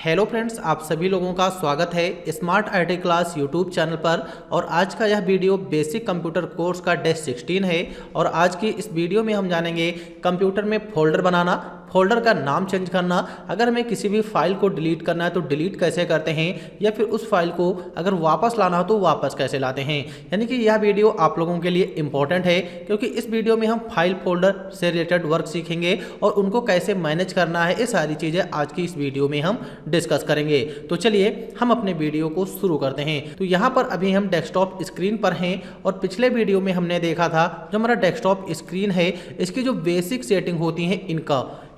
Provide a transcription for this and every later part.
Hello friends, आप सभी लोगों का स्वागत है smart IT class YouTube channel पर। और आज का यह वीडियो बेसिक कंप्यूटर कोर्स का डे 16 है। और आज की इस वीडियो में हम जानेंगे कंप्यूटर में फोल्डर बनाना, फोल्डर का नाम चेंज करना, अगर हमें किसी भी फाइल को डिलीट करना है तो डिलीट कैसे करते हैं, या फिर उस फाइल को अगर वापस लाना हो तो वापस कैसे लाते हैं। यानी कि यह वीडियो आप लोगों के लिए इंपॉर्टेंट है, क्योंकि इस वीडियो में हम फाइल फोल्डर से रिलेटेड वर्क सीखेंगे और उनको कैसे मैनेज करना है। ये सारी चीज़ें आज की इस वीडियो में हम डिस्कस करेंगे। तो चलिए हम अपने वीडियो को शुरू करते हैं। तो यहाँ पर अभी हम डेस्कटॉप स्क्रीन पर हैं और पिछले वीडियो में हमने देखा था जो हमारा डेस्कटॉप स्क्रीन है, इसकी जो बेसिक सेटिंग होती है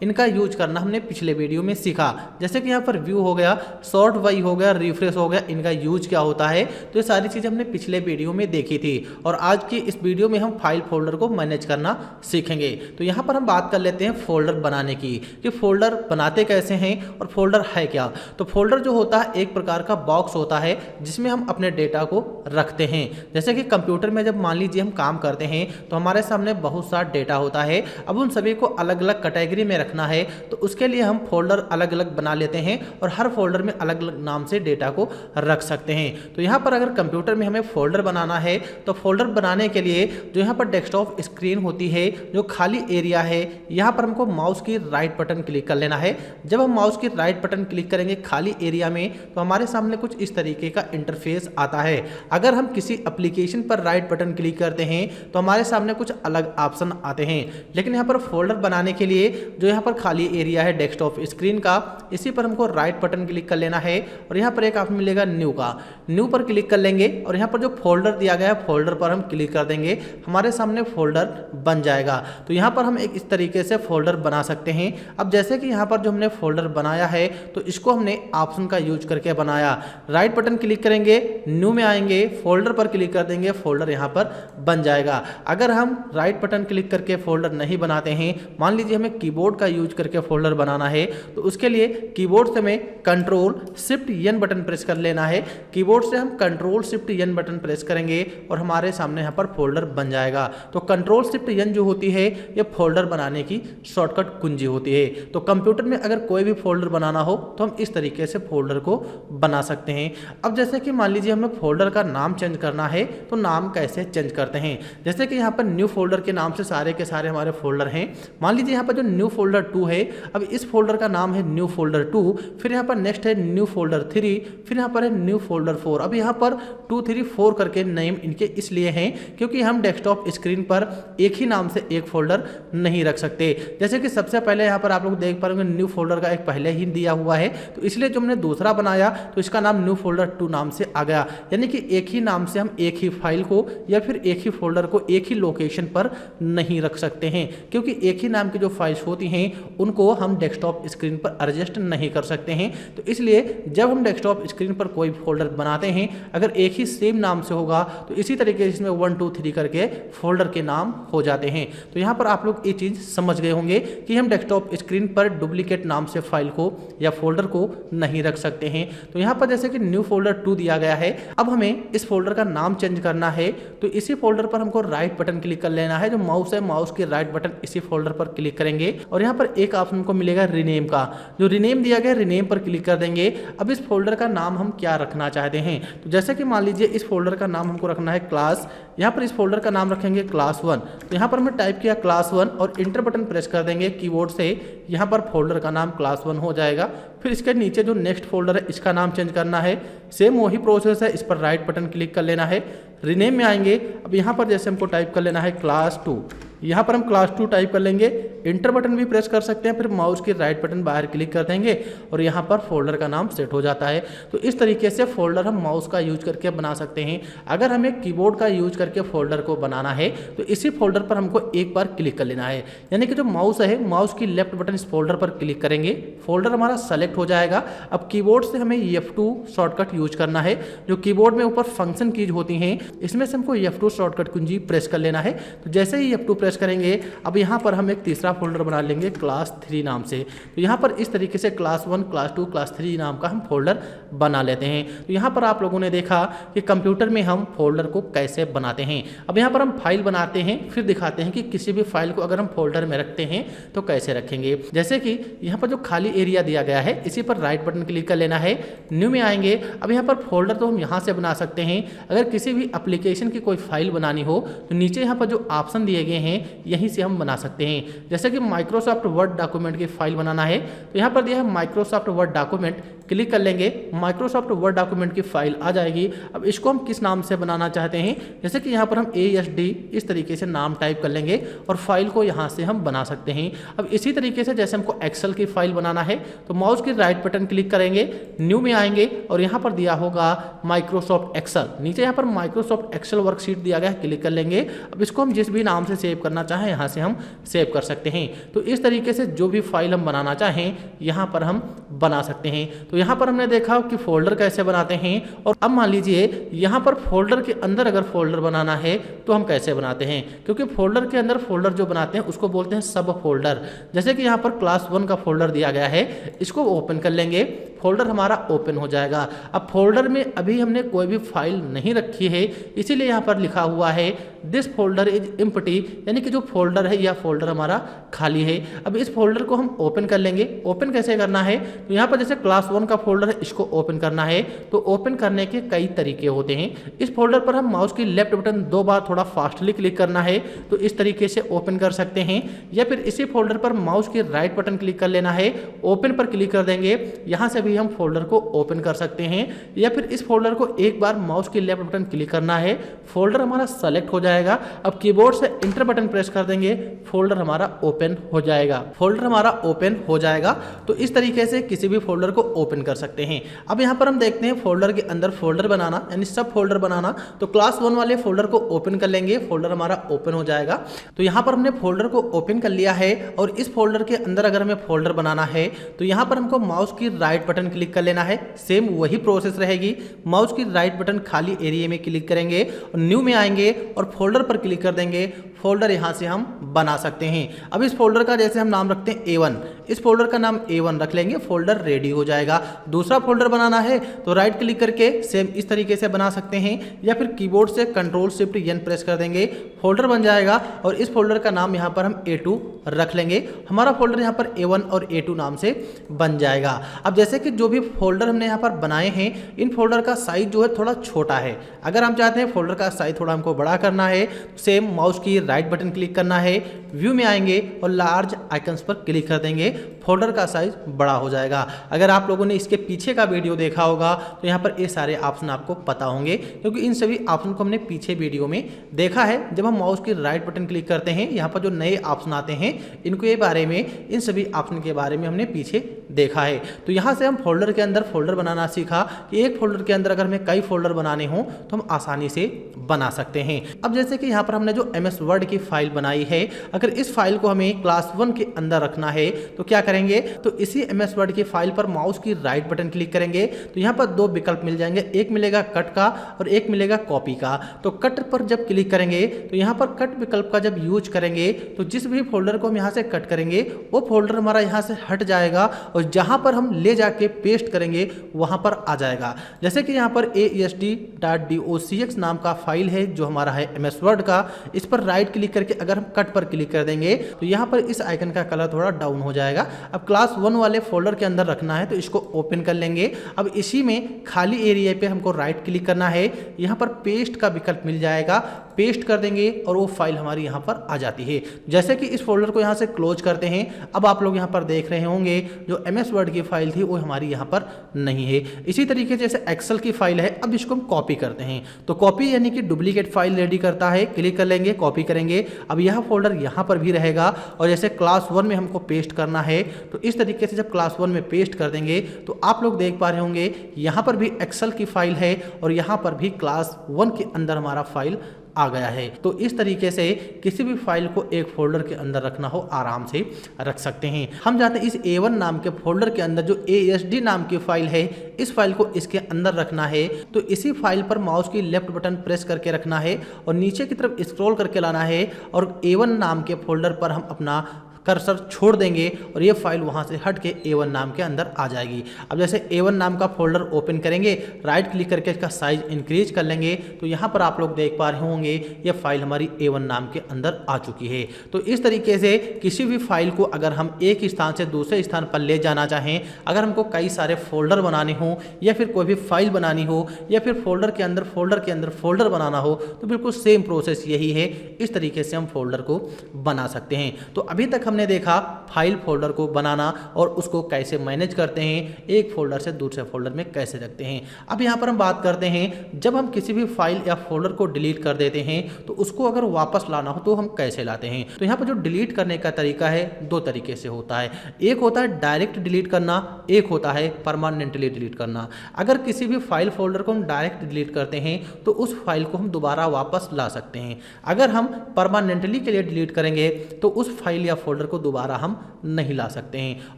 इनका यूज करना हमने पिछले वीडियो में सीखा। जैसे कि यहाँ पर व्यू हो गया, सॉर्ट बाई हो गया, रिफ्रेश हो गया, इनका यूज क्या होता है। तो ये सारी चीज़ें हमने पिछले वीडियो में देखी थी और आज की इस वीडियो में हम फाइल फोल्डर को मैनेज करना सीखेंगे। तो यहाँ पर हम बात कर लेते हैं फोल्डर बनाने की, कि फोल्डर बनाते कैसे हैं और फोल्डर है क्या। तो फोल्डर जो होता है एक प्रकार का बॉक्स होता है जिसमें हम अपने डेटा को रखते हैं। जैसे कि कंप्यूटर में जब मान लीजिए हम काम करते हैं तो हमारे सामने बहुत सारा डेटा होता है। अब उन सभी को अलग अलग कैटेगरी में रखना है, तो उसके लिए हम फोल्डर अलग अलग बना लेते हैं और हर फोल्डर में अलग अलग नाम से डेटा को रख सकते हैं। तो यहाँ पर अगर कंप्यूटर में हमें फोल्डर बनाना है तो फोल्डर बनाने के लिए जो यहाँ पर डेस्कटॉप स्क्रीन होती है, जो खाली एरिया है, यहाँ पर हमको माउस की राइट बटन क्लिक कर लेना है। जब हम माउस की राइट बटन क्लिक करेंगे खाली एरिया में तो हमारे सामने कुछ इस तरीके का इंटरफेस आता है। अगर हम किसी एप्लीकेशन पर राइट बटन क्लिक करते हैं तो हमारे सामने कुछ अलग ऑप्शन आते हैं, लेकिन यहाँ पर फोल्डर बनाने के लिए जो यहाँ पर खाली एरिया है डेस्कटॉप स्क्रीन का, इसी पर हमको राइट बटन क्लिक कर लेना है और यहाँ पर एक ऑप्शन मिलेगा न्यू का, न्यू पर क्लिक कर लेंगे और यहाँ पर जो फोल्डर दिया गया है फोल्डर पर हम क्लिक कर देंगे, हमारे सामने फोल्डर बन जाएगा। तो यहाँ पर हम एक इस तरीके से फोल्डर बना सकते हैं। अब जैसे कि यहाँ पर जो हमने फोल्डर बनाया है तो इसको हमने ऑप्शन का यूज करके बनाया। राइट बटन क्लिक करेंगे, न्यू में आएंगे, फोल्डर पर क्लिक कर देंगे, फोल्डर यहाँ पर बन जाएगा। अगर हम राइट बटन क्लिक करके फोल्डर नहीं बनाते हैं, मान लीजिए हमें कीबोर्ड का यूज करके फोल्डर बनाना है, तो उसके लिए कीबोर्ड से हमें control shift N button press कर लेना है। कीबोर्ड से हम control shift N button press करेंगे और हमारे सामने यहाँ पर फोल्डर बन जाएगा। तो कंट्रोल शिफ्ट एन जो होती है ये फोल्डर बनाने की शॉर्टकट कुंजी होती है। तो कंप्यूटर में अगर कोई भी फोल्डर बनाना हो तो हम इस तरीके से फोल्डर को बना सकते हैं। अब जैसे कि मान लीजिए हमें फोल्डर का नाम चेंज करना है, तो नाम कैसे चेंज करते हैं। जैसे कि यहाँ पर न्यू फोल्डर के नाम से सारे के सारे हमारे फोल्डर हैं। मान लीजिए यहाँ पर जो न्यू फोल्डर 2 है, अब इस फोल्डर का नाम है न्यू फोल्डर 2, फिर यहाँ पर नेक्स्ट है न्यू फोल्डर 3, फिर यहाँ पर है न्यू फोल्डर 4। अब यहाँ पर 2 3 4 करके नेम इनके इसलिए हैं क्योंकि हम डेस्कटॉप स्क्रीन पर एक ही नाम से एक फोल्डर नहीं रख सकते। जैसे कि सबसे पहले यहाँ पर आप लोग देख पाएंगे न्यू फोल्डर का एक पहले ही दिया हुआ है, तो इसलिए जो हमने दूसरा बनाया तो इसका नाम न्यू फोल्डर 2 नाम से आ गया। यानी कि एक ही नाम से हम एक ही फाइल को या फिर एक ही फोल्डर को एक ही लोकेशन पर नहीं रख सकते हैं, क्योंकि एक ही नाम की जो फाइल्स होती हैं उनको हम डेस्कटॉप स्क्रीन पर एडजस्ट नहीं कर सकते हैं। तो इसलिए जब हम डेस्कटॉप स्क्रीन पर कोई फोल्डर बनाते हैं, अगर एक ही सेम नाम से होगा तो इसी तरीके से इसमें 1 2 3 करके फोल्डर के नाम हो जाते हैं। तो यहाँ पर आप लोग ये चीज़ समझ गए होंगे कि हम डेस्कटॉप स्क्रीन पर डुप्लीकेट नाम से फाइल को या फोल्डर को नहीं रख सकते हैं। तो यहाँ पर जैसे कि न्यू फोल्डर 2 दिया गया है, अब हमें इस फोल्डर का नाम चेंज करना है, तो इसी फोल्डर पर हमको राइट बटन क्लिक कर लेना है। जो माउस है, माउस के राइट बटन इसी फोल्डर पर क्लिक करेंगे और यहाँ पर एक ऑप्शन को मिलेगा रीनेम का, जो रीनेम दिया गया रीनेम पर क्लिक कर देंगे। अब इस फोल्डर का नाम हम क्या रखना चाहते हैं, तो जैसे कि मान लीजिए इस फोल्डर का नाम हमको रखना है क्लास, यहाँ पर इस फोल्डर का नाम रखेंगे क्लास 1। तो यहाँ पर हमने टाइप किया क्लास 1 और इंटर बटन प्रेस कर देंगे कीबोर्ड से, यहाँ पर फोल्डर का नाम क्लास 1 हो जाएगा। फिर इसके नीचे जो नेक्स्ट फोल्डर है इसका नाम चेंज करना है, सेम वही प्रोसेस है, इस पर राइट बटन क्लिक कर लेना है, रीनेम में आएंगे। अब यहाँ पर जैसे हमको टाइप कर लेना है क्लास 2, यहाँ पर हम क्लास 2 टाइप कर लेंगे, इंटर बटन भी प्रेस कर सकते हैं, फिर माउस की राइट बटन बाहर क्लिक कर देंगे और यहाँ पर फोल्डर का नाम सेट हो जाता है। तो इस तरीके से फोल्डर हम माउस का यूज करके बना सकते हैं। अगर हमें कीबोर्ड का यूज करके फोल्डर को बनाना है तो इसी फोल्डर पर हमको एक बार क्लिक कर लेना है, यानी कि जो माउस है, माउस की लेफ्ट बटन इस फोल्डर पर क्लिक करेंगे, फोल्डर हमारा सेलेक्ट हो जाएगा। अब कीबोर्ड से हमें F2 शॉर्टकट यूज करना है। जो कीबोर्ड में ऊपर फंक्शन कीज होती हैं, इसमें से हमको F2 शॉर्टकट कुंजी प्रेस कर लेना है। तो जैसे ही F2 प्रेस करेंगे, अब यहाँ पर हम एक तीसरा दूसरा फोल्डर बना लेंगे क्लास 3 नाम से। तो यहाँ पर इस तरीके से क्लास 1, क्लास 2, क्लास 3 नाम का हम फोल्डर बना लेते हैं। तो यहाँ पर आप लोगों ने देखा कि कंप्यूटर में हम फोल्डर को कैसे बनाते हैं। अब यहाँ पर हम फाइल बनाते हैं, फिर दिखाते हैं कि किसी भी फाइल को अगर हम फोल्डर में रखते हैं तो कैसे रखेंगे। जैसे कि यहाँ पर जो खाली एरिया दिया गया है इसी पर राइट बटन क्लिक कर लेना है, न्यू में आएंगे। अब यहाँ पर फोल्डर तो हम यहाँ से बना सकते हैं। अगर किसी भी एप्लीकेशन की कोई फाइल बनानी हो तो नीचे यहाँ पर जो ऑप्शन दिए गए हैं यहीं से हम बना सकते हैं। जैसे कि माइक्रोसॉफ्ट वर्ड डॉक्यूमेंट की फाइल बनाना है तो यहाँ पर दिया है माइक्रोसॉफ्ट वर्ड डॉक्यूमेंट, क्लिक कर लेंगे, माइक्रोसॉफ्ट वर्ड डॉक्यूमेंट की फाइल आ जाएगी। अब इसको हम किस नाम से बनाना चाहते हैं, जैसे कि यहाँ पर हम ASD इस तरीके से नाम टाइप कर लेंगे और फाइल को यहाँ से हम बना सकते हैं। अब इसी तरीके से जैसे हमको एक्सेल की फाइल बनाना है तो माउस की राइट बटन क्लिक करेंगे, न्यू में आएंगे और यहाँ पर दिया होगा माइक्रोसॉफ्ट एक्सेल, नीचे यहाँ पर माइक्रोसॉफ्ट एक्सेल वर्कशीट दिया गया है, क्लिक कर लेंगे। अब इसको हम जिस भी नाम से सेव करना चाहें यहाँ से हम सेव कर सकते हैं। तो इस तरीके से जो भी फाइल हम बनाना चाहें यहाँ पर हम बना सकते हैं। तो यहाँ पर हमने देखा कि फोल्डर कैसे बनाते हैं। और अब मान लीजिए यहाँ पर फोल्डर के अंदर अगर फोल्डर बनाना है तो हम कैसे बनाते हैं, क्योंकि फोल्डर के अंदर फोल्डर जो बनाते हैं उसको बोलते हैं सब फोल्डर। जैसे कि यहाँ पर क्लास 1 का फोल्डर दिया गया है, इसको ओपन कर लेंगे, फोल्डर हमारा ओपन हो जाएगा। अब फोल्डर में अभी हमने कोई भी फाइल नहीं रखी है, इसीलिए यहाँ पर लिखा हुआ है दिस फोल्डर इज एम्प्टी, यानी कि जो फोल्डर है यह फोल्डर हमारा खाली है। अब इस फोल्डर को हम ओपन कर लेंगे। ओपन कैसे करना है, तो यहाँ पर जैसे क्लास 1 का फोल्डर है इसको ओपन करना है तो ओपन करने के कई तरीके होते हैं। इस फोल्डर पर हम माउस की लेफ्ट बटन 2 बार थोड़ा फास्टली क्लिक करना है तो इस तरीके से ओपन कर सकते हैं, या फिर इसी फोल्डर पर माउस की राइट बटन क्लिक कर लेना है, ओपन पर क्लिक कर देंगे, यहाँ से भी हम फोल्डर को ओपन कर सकते हैं। या फिर इस फोल्डर को एक बार माउस की लेफ्ट बटन क्लिक करना है, फोल्डर हमारा सेलेक्ट हो जाएगा। अब कीबोर्ड से इंटर बटन प्रेस कर देंगे, फोल्डर हमारा ओपन हो जाएगा। फोल्डर हमारा ओपन हो जाएगा। तो इस तरीके से किसी भी फोल्डर को ओपन कर सकते हैं। अब यहाँ पर हम देखते हैं फोल्डर के अंदर फोल्डर बनाना, यानी सब फोल्डर बनाना। तो क्लास 1 वाले फोल्डर को ओपन कर लेंगे, फोल्डर हमारा ओपन हो जाएगा। तो यहाँ पर हमने फोल्डर को ओपन कर लिया है और इस फोल्डर के अंदर अगर हमें फोल्डर बनाना है तो यहाँ पर हमको माउस की राइट बटन क्लिक कर लेना है। सेम वही प्रोसेस रहेगी, माउस की राइट बटन खाली एरिया में क्लिक करेंगे और न्यू में आएंगे और फोल्डर पर क्लिक कर देंगे। फोल्डर यहाँ से हम बना सकते हैं। अब इस फोल्डर का जैसे हम नाम रखते हैं A1, इस फोल्डर का नाम A1 रख लेंगे, फोल्डर रेडी हो जाएगा। दूसरा फोल्डर बनाना है तो राइट क्लिक करके सेम इस तरीके से बना सकते हैं, या फिर कीबोर्ड से Ctrl+Shift+N प्रेस कर देंगे, फोल्डर बन जाएगा और इस फोल्डर का नाम यहाँ पर हम A2 रख लेंगे। हमारा फोल्डर यहाँ पर A1 और A2 नाम से बन जाएगा। अब जैसे कि जो भी फोल्डर हमने यहाँ पर बनाए हैं, इन फोल्डर का साइज जो है थोड़ा छोटा है। अगर हम चाहते हैं फोल्डर का साइज थोड़ा हमको बड़ा करना है, सेम माउस की राइट बटन क्लिक करना है, व्यू में आएंगे और लार्ज आइकन्स पर क्लिक कर देंगे, फोल्डर का साइज बड़ा हो जाएगा। अगर आप लोगों ने इसके पीछे का वीडियो देखा होगा तो यहाँ पर ये सारे ऑप्शन आपको पता होंगे, क्योंकि इन सभी ऑप्शन को हमने पीछे वीडियो में देखा है। जब हम माउस की राइट बटन क्लिक करते हैं, यहाँ पर जो नए ऑप्शन आते हैं इनको ये बारे में, इन सभी ऑप्शन के बारे में हमने पीछे देखा है। तो यहाँ से हम फोल्डर के अंदर फोल्डर बनाना सीखा कि एक फोल्डर के अंदर अगर हमें कई फोल्डर बनाने हों तो हम आसानी से बना सकते हैं। अब जैसे कि यहाँ पर हमने जो MS वर्ड की फाइल बनाई है, अगर इस फाइल को हमें क्लास 1 के अंदर रखना है तो क्या करेंगे, तो इसी MS वर्ड की फाइल पर माउस की राइट बटन क्लिक करेंगे तो यहाँ पर 2 विकल्प मिल जाएंगे, एक मिलेगा कट का और एक मिलेगा कॉपी का। तो कट पर जब क्लिक करेंगे तो यहाँ पर कट विकल्प का जब यूज करेंगे तो जिस भी फोल्डर को हम यहाँ से कट करेंगे वो फोल्डर हमारा यहाँ से हट जाएगा और जहाँ पर हम ले जाके पेस्ट करेंगे वहाँ पर आ जाएगा। जैसे कि यहाँ पर ASD.docx नाम का फाइल है जो हमारा है MS वर्ड का, इस पर राइट क्लिक करके अगर हम कट पर क्लिक कर देंगे तो यहाँ पर इस आइकन का कलर थोड़ा डाउन हो जाएगा। अब क्लास 1 वाले फोल्डर के अंदर रखना है तो इसको ओपन कर लेंगे। अब इसी में खाली एरिया पे हमको राइट क्लिक करना है, यहाँ पर पेस्ट का विकल्प मिल जाएगा, पेस्ट कर देंगे और वो फाइल हमारी यहाँ पर आ जाती है। जैसे कि इस फोल्डर को यहाँ से क्लोज करते हैं, अब आप लोग यहाँ पर देख रहे होंगे जो MS वर्ड की फाइल थी वो हमारी यहाँ पर नहीं है। इसी तरीके से जैसे एक्सेल की फाइल है, अब इसको हम कॉपी करते हैं तो कॉपी यानी कि डुप्लीकेट फाइल रेडी करता है, क्लिक कर लेंगे, कॉपी करेंगे। अब यह फोल्डर यहाँ पर भी रहेगा और जैसे क्लास 1 में हमको पेस्ट करना है तो इस तरीके से जब क्लास 1 में पेस्ट कर देंगे तो आप लोग देख पा रहे होंगे यहाँ पर भी एक्सेल की फाइल है और यहाँ पर भी क्लास 1 के अंदर हमारा फाइल आ गया है। तो इस तरीके से किसी भी फाइल को एक फोल्डर के अंदर रखना हो आराम से रख सकते हैं। हम जाते हैं इस A1 नाम के फोल्डर के अंदर जो ASD नाम की फाइल है, इस फाइल को इसके अंदर रखना है तो इसी फाइल पर माउस की लेफ्ट बटन प्रेस करके रखना है और नीचे की तरफ स्क्रॉल करके लाना है और A1 नाम के फोल्डर पर हम अपना कर्सर छोड़ देंगे और ये फाइल वहाँ से हट के A1 नाम के अंदर आ जाएगी। अब जैसे A1 नाम का फोल्डर ओपन करेंगे, राइट क्लिक करके इसका साइज इंक्रीज कर लेंगे, तो यहाँ पर आप लोग देख पा रहे होंगे ये फाइल हमारी A1 नाम के अंदर आ चुकी है। तो इस तरीके से किसी भी फाइल को अगर हम एक स्थान से दूसरे स्थान पर ले जाना चाहें, अगर हमको कई सारे फोल्डर बनाने हो या फिर कोई भी फाइल बनानी हो या फिर फोल्डर के अंदर फोल्डर बनाना हो, तो बिल्कुल सेम प्रोसेस यही है। इस तरीके से हम फोल्डर को बना सकते हैं। तो अभी तक हमने देखा फाइल फोल्डर को बनाना और उसको कैसे मैनेज करते हैं, एक फोल्डर से दूसरे फोल्डर में कैसे रखते हैं। अब यहाँ पर हम बात करते हैं जब हम किसी भी फाइल या फोल्डर को डिलीट कर देते हैं तो उसको अगर वापस लाना हो तो हम कैसे लाते हैं। तो यहाँ पर जो डिलीट करने का तरीका है दो तरीके से होता है। एक होता है डायरेक्ट डिलीट करना, एक होता है परमानेंटली डिलीट करना। अगर किसी भी फाइल फोल्डर को हम डायरेक्ट डिलीट करते हैं तो उस फाइल को हम दोबारा वापस ला सकते हैं। अगर हम परमानेंटली के लिए डिलीट करेंगे तो उस फाइल या फोल्डर को दोबारा हम नहीं ला सकते हैं।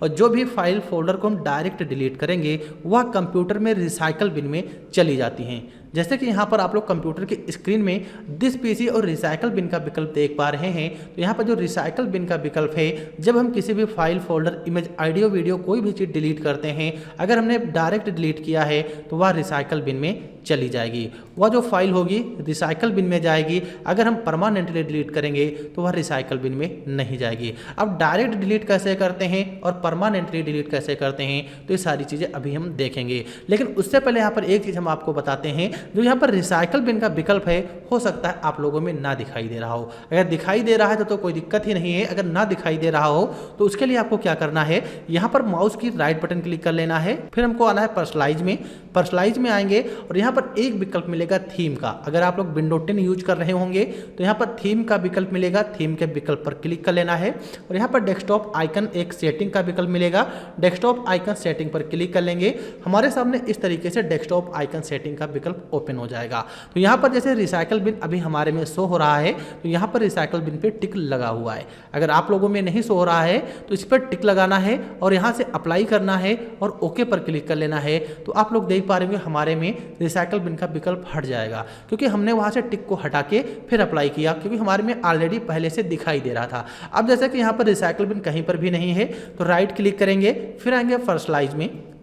और जो भी फाइल फोल्डर को हम डायरेक्ट डिलीट करेंगे वह कंप्यूटर में रिसाइकल बिन में चली जाती हैं। जैसे कि यहाँ पर आप लोग कंप्यूटर की स्क्रीन में दिस पीसी और रिसाइकल बिन का विकल्प देख पा रहे हैं। तो यहाँ पर जो रिसाइकल बिन का विकल्प है, जब हम किसी भी file folder image audio video कोई भी चीज़ डिलीट करते हैं, अगर हमने डायरेक्ट डिलीट किया है तो वह रिसाइकल बिन में चली जाएगी। वह जो फाइल होगी रिसाइकल बिन में जाएगी। अगर हम परमानेंटली डिलीट करेंगे तो वह रिसाइकल बिन में नहीं जाएगी। अब डायरेक्ट डिलीट कैसे करते हैं और परमानेंटली डिलीट कैसे करते हैं, तो ये सारी चीज़ें अभी हम देखेंगे। लेकिन उससे पहले यहाँ पर एक चीज़ हम आपको बताते हैं, जो यहाँ पर रिसाइकल बिन का विकल्प है, हो सकता है आप लोगों में ना दिखाई दे रहा हो। अगर दिखाई दे रहा है तो कोई दिक्कत ही नहीं है। अगर ना दिखाई दे रहा हो तो उसके लिए आपको क्या करना है, यहाँ पर माउस की राइट बटन क्लिक कर लेना है, फिर हमको आना है पर्सनलाइज में आएंगे और यहाँ पर एक विकल्प मिलेगा थीम का। अगर आप लोग विंडो 10 यूज कर रहे होंगे तो यहाँ पर थीम का विकल्प मिलेगा, थीम के विकल्प पर क्लिक कर लेना है और यहाँ पर डेस्कटॉप आइकन एक सेटिंग का विकल्प मिलेगा, डेस्कटॉप आइकन सेटिंग पर क्लिक कर लेंगे। हमारे सामने इस तरीके से डेस्कटॉप आइकन सेटिंग का विकल्प ओपन हो जाएगा। तो यहाँ पर जैसे रिसाइकल बिन अभी हमारे में शो हो रहा है, तो यहाँ पर रिसाइकल बिन पे टिक लगा हुआ है। अगर आप लोगों में नहीं शो हो रहा है तो इस पर टिक लगाना है और यहाँ से अप्लाई करना है और ओके पर क्लिक कर लेना है। तो आप लोग देख पा रहे होंगे हमारे में रिसाइकल बिन का विकल्प हट जाएगा, क्योंकि हमने वहाँ से टिक को हटा के फिर अप्लाई किया, क्योंकि हमारे में ऑलरेडी पहले से दिखाई दे रहा था। अब जैसे कि यहाँ पर रिसाइकल बिन कहीं पर भी नहीं है तो राइट क्लिक करेंगे, फिर आएंगे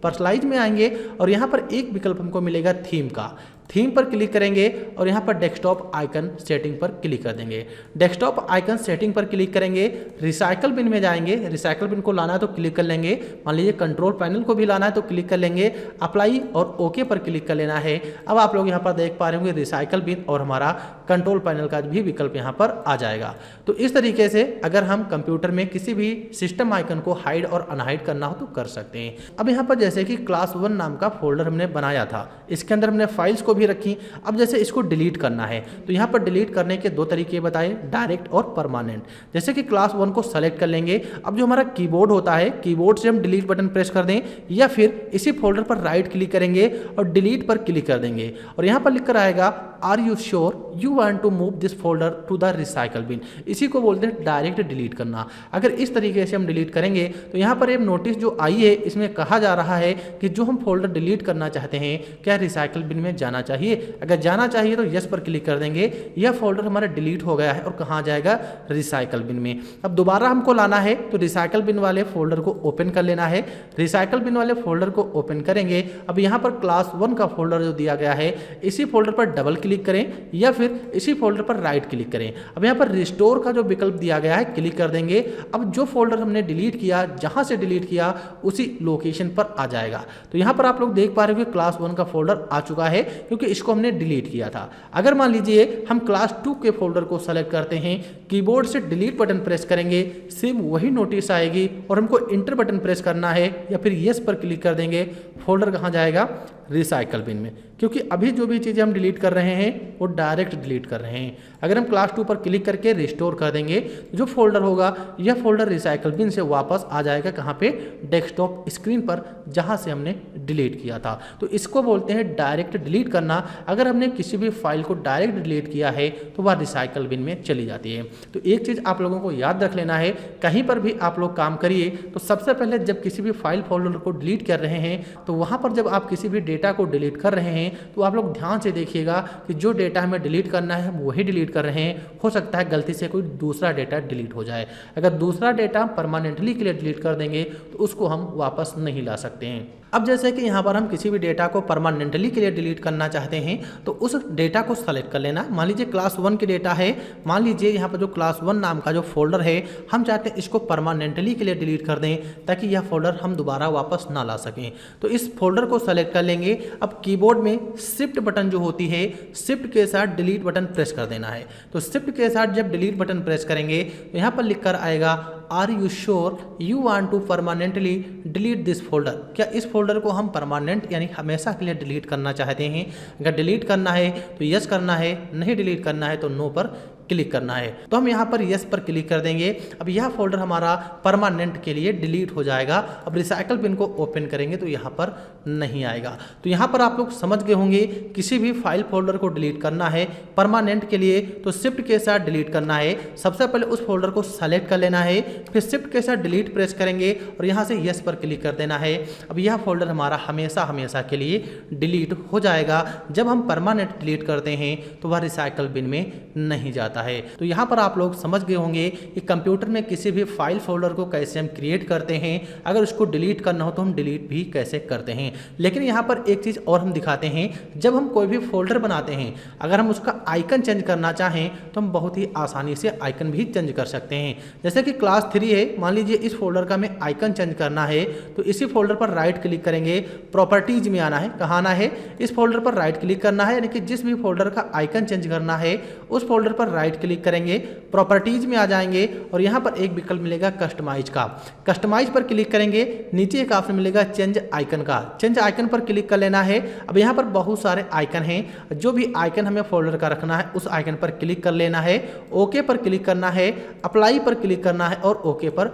पर्सनलाइज में आएंगे और यहाँ पर एक विकल्प हमको मिलेगा थीम का। थीम पर क्लिक करेंगे और यहाँ पर डेस्कटॉप आइकन सेटिंग पर क्लिक कर देंगे। डेस्कटॉप आइकन सेटिंग पर क्लिक करेंगे, रिसाइकल बिन में जाएंगे, रिसाइकल बिन को लाना है तो क्लिक कर लेंगे। मान लीजिए कंट्रोल पैनल को भी लाना है तो क्लिक कर लेंगे, अप्लाई और ओके पर क्लिक कर लेना है। अब आप लोग यहाँ पर देख पा रहे होंगे रिसाइकल बिन और हमारा कंट्रोल पैनल का भी विकल्प यहाँ पर आ जाएगा। तो इस तरीके से अगर हम कंप्यूटर में किसी भी सिस्टम आइकन को हाइड और अनहाइड करना हो तो कर सकते हैं। अब यहाँ पर जैसे कि क्लास 1 नाम का फोल्डर हमने बनाया था, इसके अंदर हमने फाइल्स को भी रखी। अब जैसे इसको डिलीट करना है तो यहाँ पर डिलीट करने के दो तरीके बताए, डायरेक्ट और परमानेंट। जैसे कि क्लास 1 को सेलेक्ट कर लेंगे। अब जो हमारा कीबोर्ड होता है, कीबोर्ड से हम डिलीट बटन प्रेस कर दें या फिर इसी फोल्डर पर राइट क्लिक करेंगे और डिलीट पर क्लिक कर देंगे और यहाँ पर लिख कर आएगा are you sure you want to move this folder to the recycle bin. इसी को बोलते हैं डायरेक्ट डिलीट करना। अगर इस तरीके से हम डिलीट करेंगे तो यहाँ पर एक नोटिस जो आई है, इसमें कहा जा रहा है कि जो हम फोल्डर डिलीट करना चाहते हैं क्या रिसाइकल बिन में जाना चाहिए। अगर जाना चाहिए तो यस पर क्लिक कर देंगे। यह फोल्डर हमारा डिलीट हो गया है और कहाँ जाएगा, रिसाइकल बिन में। अब दोबारा हमको लाना है तो रिसाइकल बिन वाले फोल्डर को ओपन कर लेना है। रिसाइकल बिन वाले फोल्डर को ओपन करेंगे। अब यहाँ पर क्लास 1 का फोल्डर जो दिया गया है, इसी फोल्डर पर डबल क्लिक करें या फिर इसी फोल्डर पर राइट क्लिक करें। अब यहाँ पर रिस्टोर का जो विकल्प दिया गया है, क्लिक कर देंगे। अब जो फोल्डर हमने डिलीट किया, जहां से डिलीट किया उसी लोकेशन पर आ जाएगा। तो यहाँ पर आप लोग देख पा रहे हो कि क्लास 1 का फोल्डर आ चुका है, क्योंकि इसको हमने डिलीट किया था। अगर मान लीजिए हम क्लास 2 के फोल्डर को सेलेक्ट करते हैं, कीबोर्ड से डिलीट बटन प्रेस करेंगे, सेम वही नोटिस आएगी और हमको इंटर बटन प्रेस करना है या फिर यस पर क्लिक कर देंगे। फोल्डर कहाँ जाएगा, रिसाइकल बिन में, क्योंकि अभी जो भी चीज़ें हम डिलीट कर रहे हैं वो डायरेक्ट डिलीट कर रहे हैं। अगर हम क्लास 2 पर क्लिक करके रिस्टोर कर देंगे, जो फोल्डर होगा यह फोल्डर रिसाइकल बिन से वापस आ जाएगा। कहाँ पे, डेस्कटॉप स्क्रीन पर, जहां से हमने डिलीट किया था। तो इसको बोलते हैं डायरेक्ट डिलीट करना। अगर हमने किसी भी फाइल को डायरेक्ट डिलीट किया है तो वह रिसाइकल बिन में चली जाती है। तो एक चीज़ आप लोगों को याद रख लेना है, कहीं पर भी आप लोग काम करिए तो सबसे पहले जब किसी भी फाइल फोल्डर को डिलीट कर रहे हैं तो वहाँ पर जब आप किसी भी डेटा को डिलीट कर रहे हैं तो आप लोग ध्यान से देखिएगा कि जो डेटा हमें डिलीट करना है हम वही डिलीट कर रहे हैं। हो सकता है गलती से कोई दूसरा डेटा डिलीट हो जाए। अगर दूसरा डेटा परमानेंटली के लिए डिलीट कर देंगे तो उसको हम वापस नहीं ला सकते हैं। अब जैसे कि यहाँ पर हम किसी भी डेटा को परमानेंटली के लिए डिलीट करना चाहते हैं तो उस डेटा को सेलेक्ट कर लेना। मान लीजिए क्लास 1 की डेटा है, मान लीजिए यहाँ पर जो क्लास 1 नाम का जो फोल्डर है हम चाहते हैं इसको परमानेंटली के लिए डिलीट कर दें ताकि यह फोल्डर हम दोबारा वापस ना ला सकें। तो इस फोल्डर को सेलेक्ट कर लेंगे। अब कीबोर्ड में शिफ्ट बटन जो होती है, शिफ्ट के साथ डिलीट बटन प्रेस कर देना है। तो शिफ्ट के साथ जब डिलीट बटन प्रेस करेंगे तो यहाँ पर लिख कर आएगा are you sure you want to permanently delete this folder. क्या इस फोल्डर को हम परमानेंट यानी हमेशा के लिए डिलीट करना चाहते हैं? अगर डिलीट करना है तो यस करना है, नहीं डिलीट करना है तो नो पर क्लिक करना है। तो हम यहाँ पर यस पर क्लिक कर देंगे। अब यह फोल्डर हमारा परमानेंट के लिए डिलीट हो जाएगा। अब रिसाइकल बिन को ओपन करेंगे तो यहाँ पर नहीं आएगा। तो यहाँ पर आप लोग समझ गए होंगे, किसी भी फाइल फोल्डर को डिलीट करना है परमानेंट के लिए तो शिफ्ट के साथ डिलीट करना है। सबसे पहले उस फोल्डर को सेलेक्ट कर लेना है, फिर शिफ्ट के साथ डिलीट प्रेस करेंगे और यहाँ से यस पर क्लिक कर देना है। अब यह फोल्डर हमारा हमेशा हमेशा के लिए डिलीट हो जाएगा। जब हम परमानेंट डिलीट करते हैं तो वह रिसाइकल बिन में नहीं जाता है। तो यहाँ पर आप लोग समझ गए होंगे कि कंप्यूटर में किसी भी फाइल फोल्डर को कैसे हम क्रिएट करते हैं, अगर उसको डिलीट करना हो तो हम डिलीट भी कैसे करते हैं। लेकिन यहाँ पर एक चीज़ और हम दिखाते हैं, जब हम कोई भी फोल्डर बनाते हैं अगर हम उसका आइकन चेंज करना चाहें तो हम बहुत ही आसानी से आइकन भी चेंज कर सकते हैं। जैसे कि क्लास 3 है, मान लीजिए इस फोल्डर का हमें आइकन चेंज करना है तो इसी फोल्डर पर राइट क्लिक करेंगे, प्रॉपर्टीज में आना है। कहाँ आना है? इस फोल्डर पर राइट क्लिक करना है, यानी कि जिस भी फोल्डर का आइकन चेंज करना है उस फोल्डर पर राइट क्लिक करेंगे, प्रॉपर्टीज में आ जाएंगे और यहाँ पर एक विकल्प मिलेगा कस्टमाइज का। कस्टमाइज पर क्लिक करेंगे, नीचे एक ऑप्शन मिलेगा चेंज आइकन का। चेंज आइकन पर क्लिक कर लेना है। अब यहाँ पर बहुत सारे आइकन हैं, जो भी आइकन हमें फोल्डर का रखना है उस आइकन पर क्लिक कर लेना है, ओके पर क्लिक करना है, अप्लाई पर क्लिक करना है और ओके पर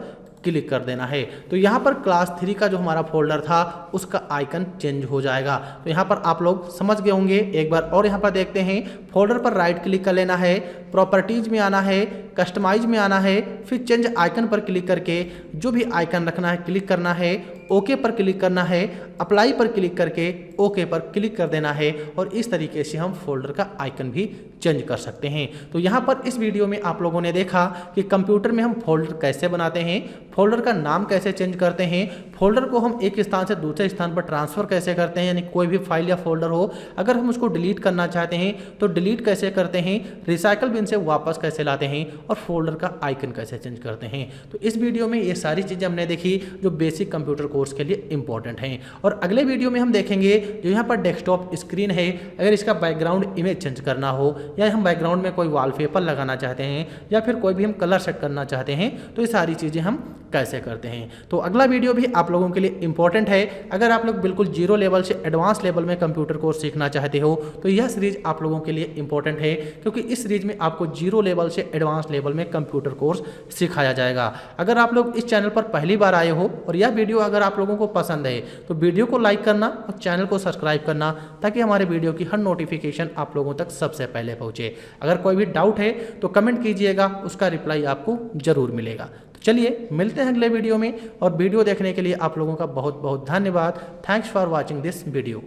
क्लिक कर देना है। तो यहाँ पर क्लास 3 का जो हमारा फोल्डर था उसका आइकन चेंज हो जाएगा। तो यहाँ पर आप लोग समझ गए होंगे। एक बार और यहाँ पर देखते हैं, फोल्डर पर राइट क्लिक कर लेना है, प्रॉपर्टीज में आना है, कस्टमाइज में आना है, फिर चेंज आइकन पर क्लिक करके जो भी आइकन रखना है क्लिक करना है, ओके पर क्लिक करना है, अप्लाई पर क्लिक करके ओके पर क्लिक कर देना है और इस तरीके से हम फोल्डर का आइकन भी चेंज कर सकते हैं। तो यहाँ पर इस वीडियो में आप लोगों ने देखा कि कंप्यूटर में हम फोल्डर कैसे बनाते हैं, फोल्डर का नाम कैसे चेंज करते हैं, फोल्डर को हम एक स्थान से दूसरे स्थान पर ट्रांसफर कैसे करते हैं, यानी कोई भी फाइल या फोल्डर हो अगर हम उसको डिलीट करना चाहते हैं तो डिलीट कैसे करते हैं, रिसाइकल बिन से वापस कैसे लाते हैं और फोल्डर का आइकन कैसे चेंज करते हैं। तो इस वीडियो में ये सारी चीज़ें हमने देखी जो बेसिक कंप्यूटर कोर्स के लिए इंपॉर्टेंट हैं। और अगले वीडियो में हम देखेंगे जो यहाँ पर डेस्कटॉप स्क्रीन है, अगर इसका बैकग्राउंड इमेज चेंज करना हो या हम बैकग्राउंड में कोई वॉलपेपर लगाना चाहते हैं या फिर कोई भी हम कलर सेट करना चाहते हैं तो ये सारी चीज़ें हम कैसे करते हैं। तो अगला वीडियो भी आप लोगों के लिए इंपॉर्टेंट है। अगर आप लोग बिल्कुल जीरो लेवल से एडवांस लेवल में कंप्यूटर कोर्स सीखना चाहते हो तो यह सीरीज आप लोगों के लिए इंपॉर्टेंट है, क्योंकि इस सीरीज में आपको जीरो लेवल से एडवांस लेवल में कंप्यूटर कोर्स सिखाया जाएगा। अगर आप लोग इस चैनल पर पहली बार आए हो और यह वीडियो अगर आप लोगों को पसंद है तो वीडियो को लाइक करना और चैनल को सब्सक्राइब करना ताकि हमारे वीडियो की हर नोटिफिकेशन आप लोगों तक सबसे पहले पहुंचे। अगर कोई भी डाउट है तो कमेंट कीजिएगा, उसका रिप्लाई आपको जरूर मिलेगा। तो चलिए मिलते हैं अगले वीडियो में, और वीडियो देखने के लिए आप लोगों का बहुत बहुत धन्यवाद। Thanks for watching this video.